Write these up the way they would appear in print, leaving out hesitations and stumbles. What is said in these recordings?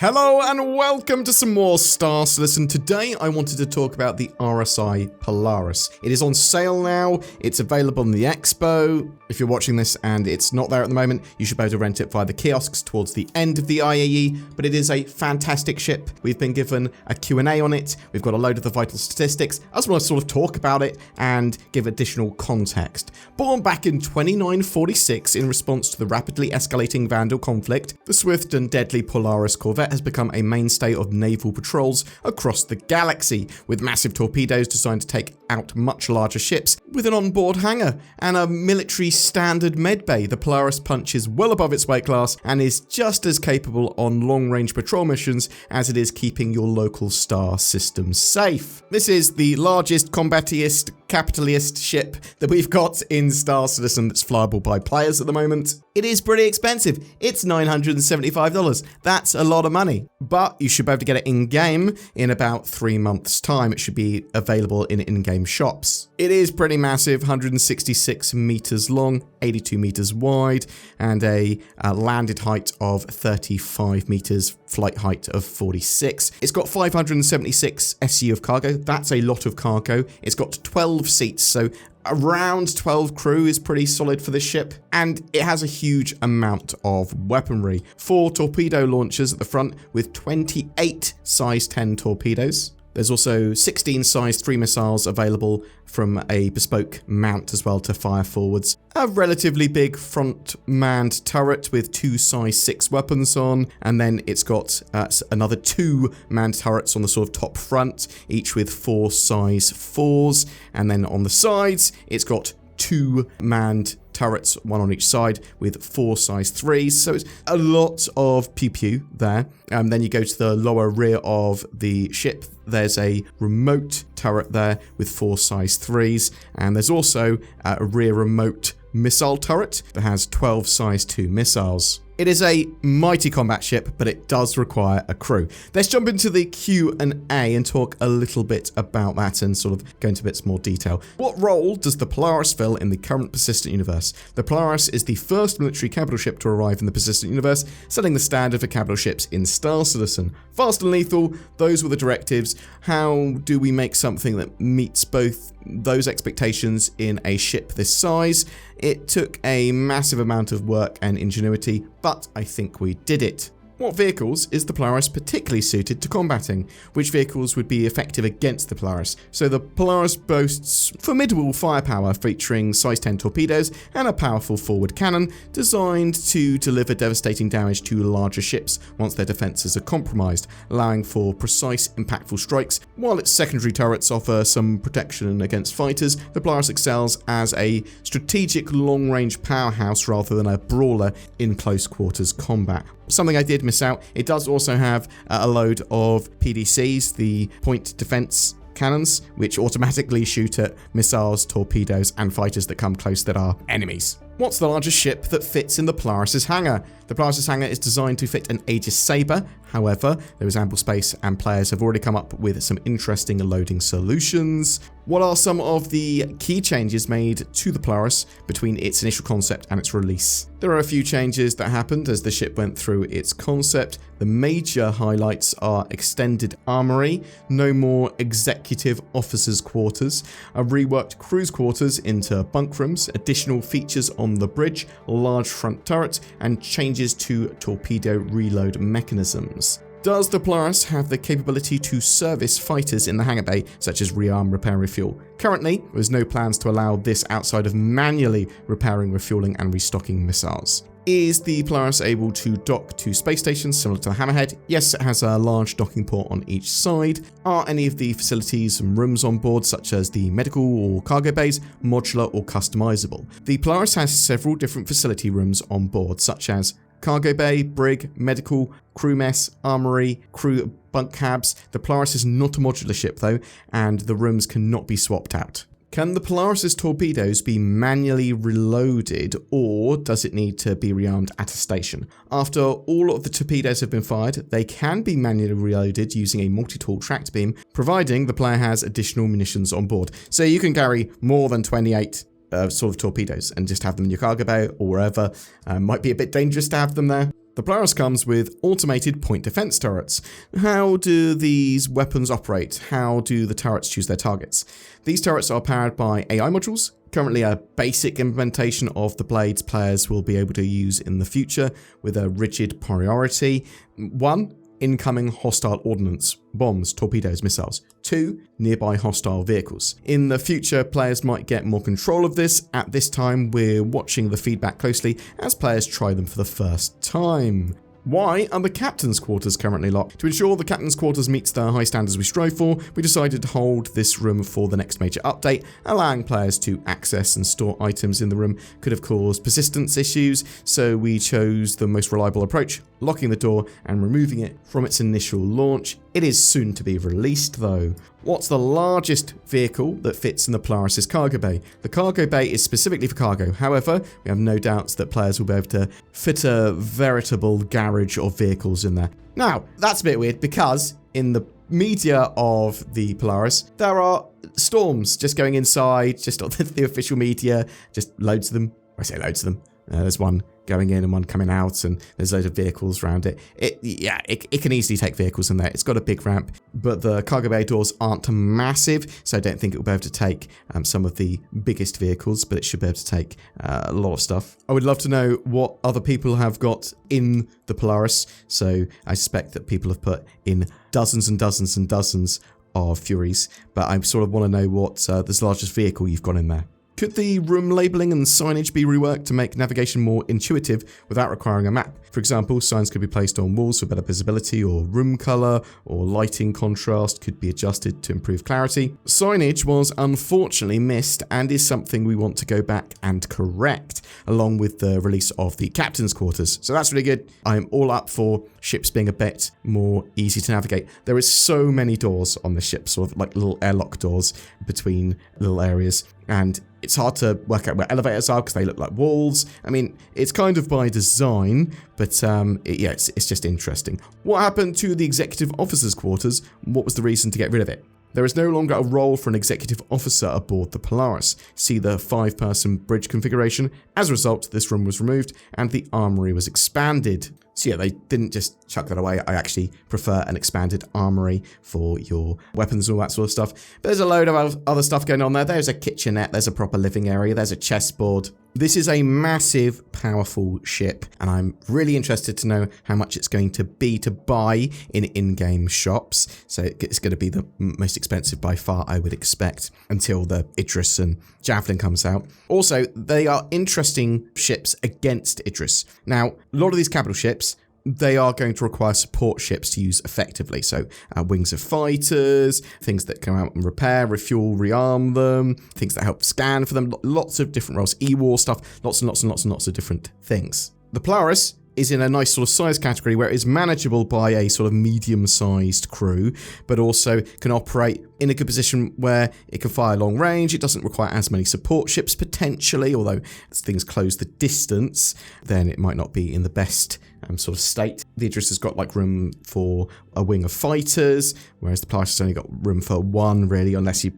Hello and welcome to some more Star Citizen. Today I wanted to talk about the RSI Polaris. It is on sale now. It's available on the Expo. If you're watching this and it's not there at the moment, you should be able to rent it via the kiosks towards the end of the IAE, but it is a fantastic ship. We've been given a Q&A on it. We've got a load of the vital statistics. I just want to sort of talk about it and give additional context. Born back in 2946 in response to the rapidly escalating Vandal conflict, the swift and deadly Polaris corvette has become a mainstay of naval patrols across the galaxy, with massive torpedoes designed to take out much larger ships. With an onboard hangar and a military standard medbay, the Polaris punches well above its weight class and is just as capable on long-range patrol missions as it is keeping your local star system safe. This is the largest, combattiest, capitalist ship that we've got in Star Citizen that's flyable by players at the moment. It is pretty expensive. It's $975. That's a lot of money, but you should be able to get it in-game in about 3 months' time. It should be available in in-game shops. It is pretty massive, 166 meters long, 82 meters wide, and a landed height of 35 meters, flight height of 46. It's got 576 SU of cargo. That's a lot of cargo. It's got 12 seats, so around 12 crew is pretty solid for this ship, and it has a huge amount of weaponry. 4 torpedo launchers at the front with 28 size 10 torpedoes. There's also 16 size 3 missiles available from a bespoke mount as well to fire forwards. A relatively big front manned turret with 2 size 6 weapons on, and then it's got another 2 manned turrets on the sort of top front, each with 4 size 4s, and then on the sides it's got 2 manned turrets, 1 on each side, with 4 size 3s, so it's a lot of pew-pew there. Then you go to the lower rear of the ship. There's a remote turret there with 4 size 3s, and there's also a rear remote missile turret that has 12 size 2 missiles. It is a mighty combat ship, but it does require a crew. Let's jump into the Q&A and talk a little bit about that and sort of go into bits more detail. What role does the Polaris fill in the current persistent universe? The Polaris is the first military capital ship to arrive in the persistent universe, setting the standard for capital ships in Star Citizen. Fast and lethal, those were the directives. How do we make something that meets both those expectations in a ship this size? It took a massive amount of work and ingenuity, but I think we did it. What vehicles is the Polaris particularly suited to combating? Which vehicles would be effective against the Polaris? So the Polaris boasts formidable firepower featuring size 10 torpedoes and a powerful forward cannon designed to deliver devastating damage to larger ships once their defences are compromised, allowing for precise, impactful strikes. While its secondary turrets offer some protection against fighters, the Polaris excels as a strategic long-range powerhouse rather than a brawler in close quarters combat. Something I did miss out, it does also have a load of PDCs, the point defense cannons, which automatically shoot at missiles, torpedoes, and fighters that come close that are enemies. What's the largest ship that fits in the Polaris's hangar? The Polaris's hangar is designed to fit an Aegis Sabre. However, there is ample space and players have already come up with some interesting loading solutions. What are some of the key changes made to the Polaris between its initial concept and its release? There are a few changes that happened as the ship went through its concept. The major highlights are extended armory, no more executive officers' quarters, a reworked crew's quarters into bunk rooms, additional features on the bridge, large front turret, and changes to torpedo reload mechanisms. Does the Polaris have the capability to service fighters in the hangar bay, such as rearm, repair, and refuel? Currently, there's no plans to allow this outside of manually repairing, refueling, and restocking missiles. Is the Polaris able to dock to space stations similar to the Hammerhead? Yes, it has a large docking port on each side. Are any of the facilities and rooms on board, such as the medical or cargo bays, modular or customizable? The Polaris has several different facility rooms on board, such as cargo bay, brig, medical, crew mess, armory, crew bunk cabs. The Polaris is not a modular ship though, and the rooms cannot be swapped out. Can the Polaris's torpedoes be manually reloaded, or does it need to be rearmed at a station? After all of the torpedoes have been fired, they can be manually reloaded using a multi-tool tracked beam, providing the player has additional munitions on board. So you can carry more than 28 sort of torpedoes and just have them in your cargo bay or wherever. Might be a bit dangerous to have them there. The Polaris comes with automated point defense turrets. How do these weapons operate? How do the turrets choose their targets? These turrets are powered by AI modules. Currently a basic implementation of the blades players will be able to use in the future with a rigid priority. 1. Incoming hostile ordnance, bombs, torpedoes, missiles. 2. Nearby hostile vehicles. In the future, players might get more control of this. At this time, we're watching the feedback closely as players try them for the first time. Why are the captain's quarters currently locked? To ensure the captain's quarters meets the high standards we strive for, we decided to hold this room for the next major update. Allowing players to access and store items in the room could have caused persistence issues, so we chose the most reliable approach, locking the door and removing it from its initial launch. It is soon to be released though. What's the largest vehicle that fits in the Polaris' cargo bay? The cargo bay is specifically for cargo. However, we have no doubts that players will be able to fit a veritable garage of vehicles in there. Now, that's a bit weird because in the media of the Polaris, there are storms just going inside, just on the official media, just loads of them. I say loads of them. There's one going in and one coming out, and there's loads of vehicles around it. It can easily take vehicles in there. It's got a big ramp, but the cargo bay doors aren't massive, so I don't think it will be able to take some of the biggest vehicles, but it should be able to take a lot of stuff. I would love to know what other people have got in the Polaris, so I suspect that people have put in dozens and dozens and dozens of Furies, but I sort of want to know what this largest vehicle you've got in there. Could the room labeling and signage be reworked to make navigation more intuitive without requiring a map? For example, signs could be placed on walls for better visibility, or room color or lighting contrast could be adjusted to improve clarity. Signage was unfortunately missed and is something we want to go back and correct, along with the release of the captain's quarters. So that's really good. I'm all up for ships being a bit more easy to navigate. There is so many doors on the ship, sort of like little airlock doors between little areas, and it's hard to work out where elevators are because they look like walls. I mean, it's kind of by design, but it's just interesting. What happened to the executive officer's quarters? What was the reason to get rid of it? There is no longer a role for an executive officer aboard the Polaris. See the 5-person bridge configuration. As a result, this room was removed and the armory was expanded. So yeah, they didn't just chuck that away. I actually prefer an expanded armory for your weapons and all that sort of stuff. But there's a load of other stuff going on there. There's a kitchenette, there's a proper living area, there's a chessboard. This is a massive, powerful ship, and I'm really interested to know how much it's going to be to buy in in-game shops. So it's going to be the most expensive by far, I would expect, until the Idris and Javelin comes out. Also, they are interesting ships against Idris. Now, a lot of these capital ships, they are going to require support ships to use effectively. So wings of fighters, things that come out and repair, refuel, rearm them, things that help scan for them, lots of different roles, E-war stuff, lots and lots and lots and lots of different things. The Polaris is in a nice sort of size category where it is manageable by a sort of medium-sized crew, but also can operate in a good position where it can fire long range. It doesn't require as many support ships potentially, although as things close the distance, then it might not be in the best sort of state. The Idris has got like room for a wing of fighters, whereas the Polaris has only got room for one really, unless you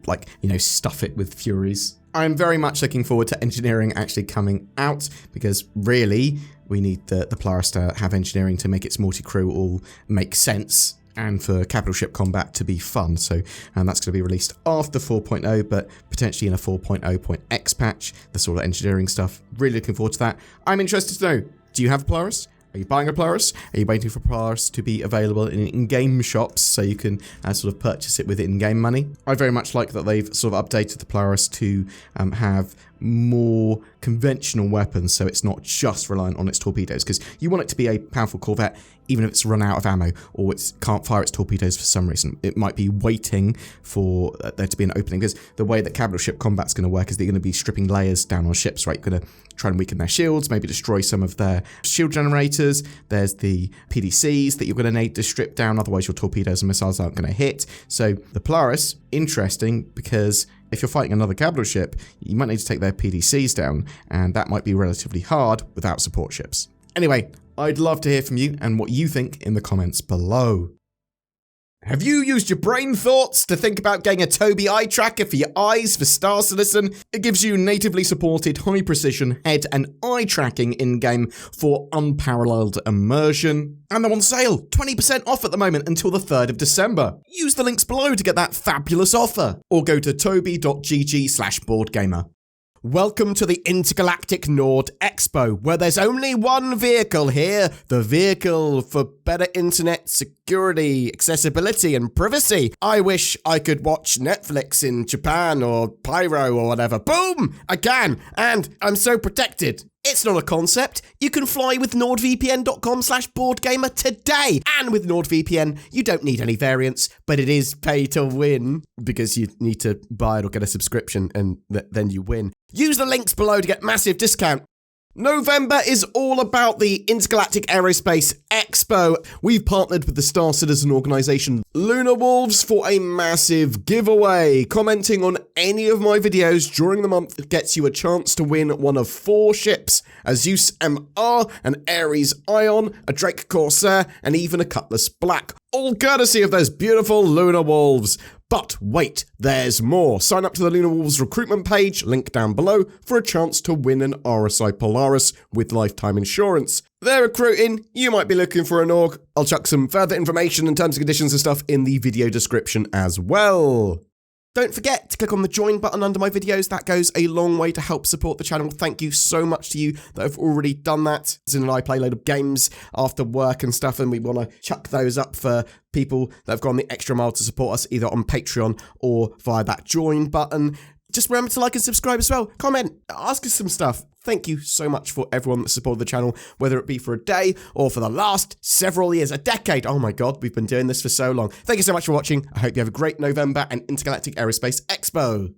stuff it with Furies. I'm very much looking forward to engineering actually coming out, because really we need the Polaris to have engineering to make its multi-crew all make sense, and for capital ship combat to be fun. So that's going to be released after 4.0, but potentially in a 4.0.x patch, the sort of engineering stuff. Really looking forward to that. I'm interested to know, do you have a Polaris? Are you buying a Polaris? Are you waiting for Polaris to be available in-game shops so you can sort of purchase it with in-game money? I very much like that they've sort of updated the Polaris to have more conventional weapons, so it's not just reliant on its torpedoes, because you want it to be a powerful corvette even if it's run out of ammo or it can't fire its torpedoes for some reason. It might be waiting for there to be an opening, because the way that capital ship combat's going to work is they're going to be stripping layers down on ships, right? You're going to try and weaken their shields, maybe destroy some of their shield generators. There's the PDCs that you're going to need to strip down, otherwise your torpedoes and missiles aren't going to hit. So the Polaris, interesting, because if you're fighting another capital ship, you might need to take their PDCs down, and that might be relatively hard without support ships. Anyway, I'd love to hear from you and what you think in the comments below. Have you used your brain thoughts to think about getting a Tobii eye tracker for your eyes for Star Citizen? It gives you natively supported high-precision head and eye tracking in-game for unparalleled immersion. And they're on sale, 20% off at the moment until the 3rd of December. Use the links below to get that fabulous offer, or go to tobii.gg/BoredGamer. Welcome to the Intergalactic Nord Expo, where there's only one vehicle here, the vehicle for better internet security, accessibility, and privacy. I wish I could watch Netflix in Japan or Pyro or whatever. Boom! I can, and I'm so protected. It's not a concept. You can fly with nordvpn.com/BoredGamer today. And with NordVPN, you don't need any variants, but it is pay to win because you need to buy it or get a subscription and then you win. Use the links below to get massive discount. November is all about the Intergalactic Aerospace Expo. We've partnered with the Star Citizen organisation Lunar Wolves for a massive giveaway. Commenting on any of my videos during the month gets you a chance to win one of 4 ships: a Zeus MR, an Ares Ion, a Drake Corsair, and even a Cutlass Black. All courtesy of those beautiful Lunar Wolves. But wait, there's more. Sign up to the Lunar Wolves recruitment page, link down below, for a chance to win an RSI Polaris with lifetime insurance. They're recruiting, you might be looking for an org. I'll chuck some further information and terms and conditions and stuff in the video description as well. Don't forget to click on the join button under my videos. That goes a long way to help support the channel. Thank you so much to you that have already done that. Zin and I play a load of games after work and stuff, and we want to chuck those up for people that have gone the extra mile to support us either on Patreon or via that join button. Just remember to like and subscribe as well. Comment, ask us some stuff. Thank you so much for everyone that supported the channel, whether it be for a day or for the last several years, a decade. Oh my God, we've been doing this for so long. Thank you so much for watching. I hope you have a great November and Intergalactic Aerospace Expo.